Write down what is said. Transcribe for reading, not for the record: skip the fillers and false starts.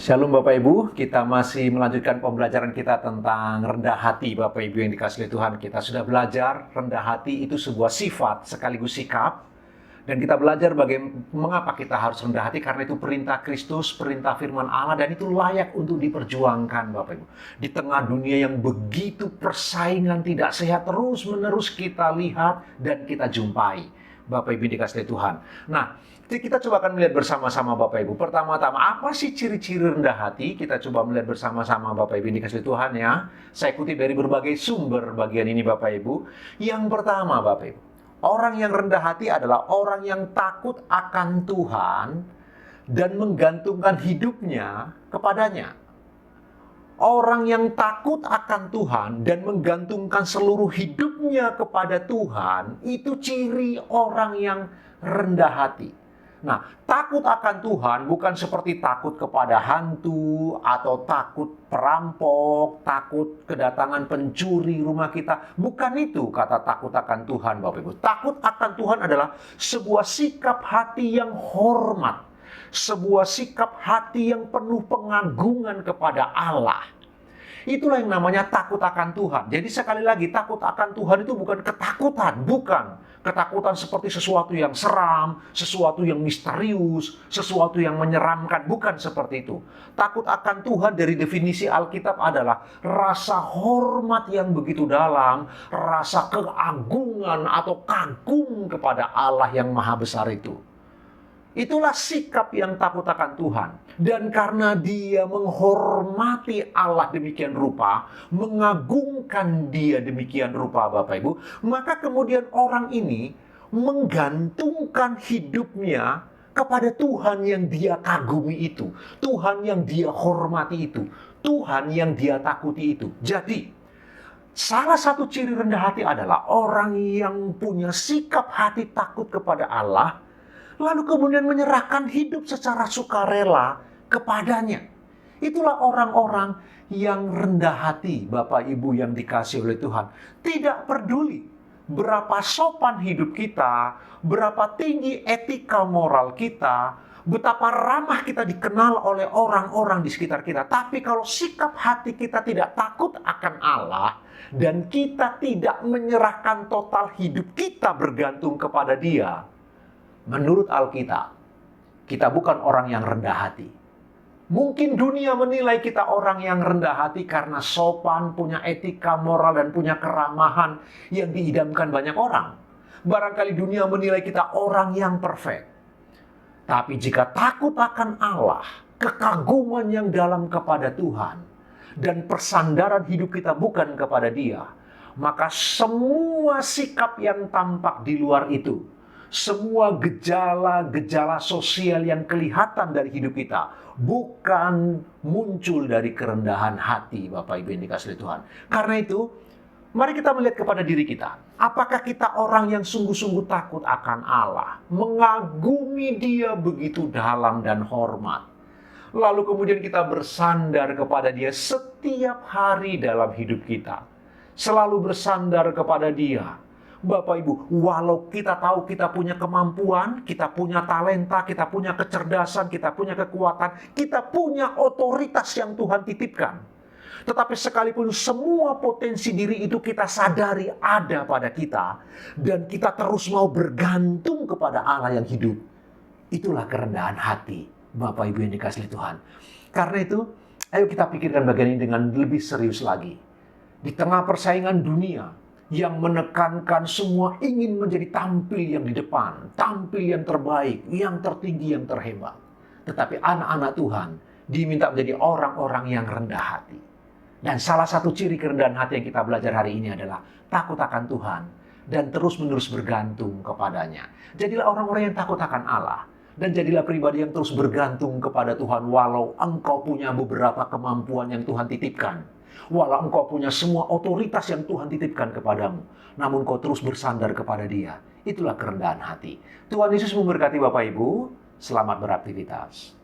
Shalom Bapak Ibu, kita masih melanjutkan pembelajaran kita tentang rendah hati Bapak Ibu yang dikasihi oleh Tuhan. Kita sudah belajar rendah hati itu sebuah sifat sekaligus sikap. Dan kita belajar mengapa kita harus rendah hati, karena itu perintah Kristus, perintah firman Allah, dan itu layak untuk diperjuangkan Bapak Ibu. Di tengah dunia yang begitu persaingan tidak sehat terus-menerus kita lihat dan kita jumpai. Bapak Ibu dikasihi Tuhan. Nah, kita coba akan melihat bersama-sama Bapak Ibu. Pertama-tama, apa sih ciri-ciri rendah hati? Kita coba melihat bersama-sama Bapak Ibu dikasihi Tuhan ya. Saya kutip dari berbagai sumber bagian ini Bapak Ibu. Yang pertama Bapak Ibu, orang yang rendah hati adalah orang yang takut akan Tuhan dan menggantungkan hidupnya kepadanya. Orang yang takut akan Tuhan dan menggantungkan seluruh hidupnya kepada Tuhan, itu ciri orang yang rendah hati. Nah, takut akan Tuhan bukan seperti takut kepada hantu atau takut perampok, takut kedatangan pencuri rumah kita. Bukan itu kata takut akan Tuhan, Bapak Ibu. Takut akan Tuhan adalah sebuah sikap hati yang hormat. Sebuah sikap hati yang penuh pengagungan kepada Allah. Itulah yang namanya takut akan Tuhan. Jadi sekali lagi, takut akan Tuhan itu bukan ketakutan. Bukan ketakutan seperti sesuatu yang seram, sesuatu yang misterius, sesuatu yang menyeramkan. Bukan seperti itu. Takut akan Tuhan dari definisi Alkitab adalah rasa hormat yang begitu dalam, rasa keagungan atau kagum kepada Allah yang maha besar itu. Itulah sikap yang takut akan Tuhan. Dan karena dia menghormati Allah demikian rupa, mengagungkan dia demikian rupa Bapak Ibu, maka kemudian orang ini menggantungkan hidupnya kepada Tuhan yang dia kagumi itu, Tuhan yang dia hormati itu, Tuhan yang dia takuti itu. Jadi, salah satu ciri rendah hati adalah orang yang punya sikap hati takut kepada Allah, lalu kemudian menyerahkan hidup secara sukarela kepadanya. Itulah orang-orang yang rendah hati, Bapak Ibu yang dikasihi oleh Tuhan. Tidak peduli berapa sopan hidup kita, berapa tinggi etika moral kita, betapa ramah kita dikenal oleh orang-orang di sekitar kita. Tapi kalau sikap hati kita tidak takut akan Allah, dan kita tidak menyerahkan total hidup kita bergantung kepada Dia, menurut Alkitab, kita bukan orang yang rendah hati. Mungkin dunia menilai kita orang yang rendah hati karena sopan, punya etika moral, dan punya keramahan yang diidamkan banyak orang. Barangkali dunia menilai kita orang yang perfect. Tapi jika takut akan Allah, kekaguman yang dalam kepada Tuhan, dan persandaran hidup kita bukan kepada Dia, maka semua sikap yang tampak di luar itu, semua gejala-gejala sosial yang kelihatan dari hidup kita bukan muncul dari kerendahan hati, Bapak Ibu yang dikasihi Tuhan. Karena itu, mari kita melihat kepada diri kita. Apakah kita orang yang sungguh-sungguh takut akan Allah, mengagumi Dia begitu dalam dan hormat, lalu kemudian kita bersandar kepada Dia setiap hari dalam hidup kita, selalu bersandar kepada Dia. Bapak Ibu, walau kita tahu kita punya kemampuan, kita punya talenta, kita punya kecerdasan, kita punya kekuatan, kita punya otoritas yang Tuhan titipkan. Tetapi sekalipun semua potensi diri itu kita sadari ada pada kita, dan kita terus mau bergantung kepada Allah yang hidup, itulah kerendahan hati, Bapak Ibu yang dikasihi Tuhan. Karena itu, ayo kita pikirkan bagian ini dengan lebih serius lagi. Di tengah persaingan dunia yang menekankan semua ingin menjadi tampil yang di depan, tampil yang terbaik, yang tertinggi, yang terhebat. Tetapi anak-anak Tuhan diminta menjadi orang-orang yang rendah hati. Dan salah satu ciri kerendahan hati yang kita belajar hari ini adalah takut akan Tuhan dan terus-menerus bergantung kepadanya. Jadilah orang-orang yang takut akan Allah. Dan jadilah pribadi yang terus bergantung kepada Tuhan walau engkau punya beberapa kemampuan yang Tuhan titipkan. Walau engkau punya semua otoritas yang Tuhan titipkan kepadamu, namun kau terus bersandar kepada Dia. Itulah kerendahan hati. Tuhan Yesus memberkati Bapak Ibu. Selamat beraktivitas.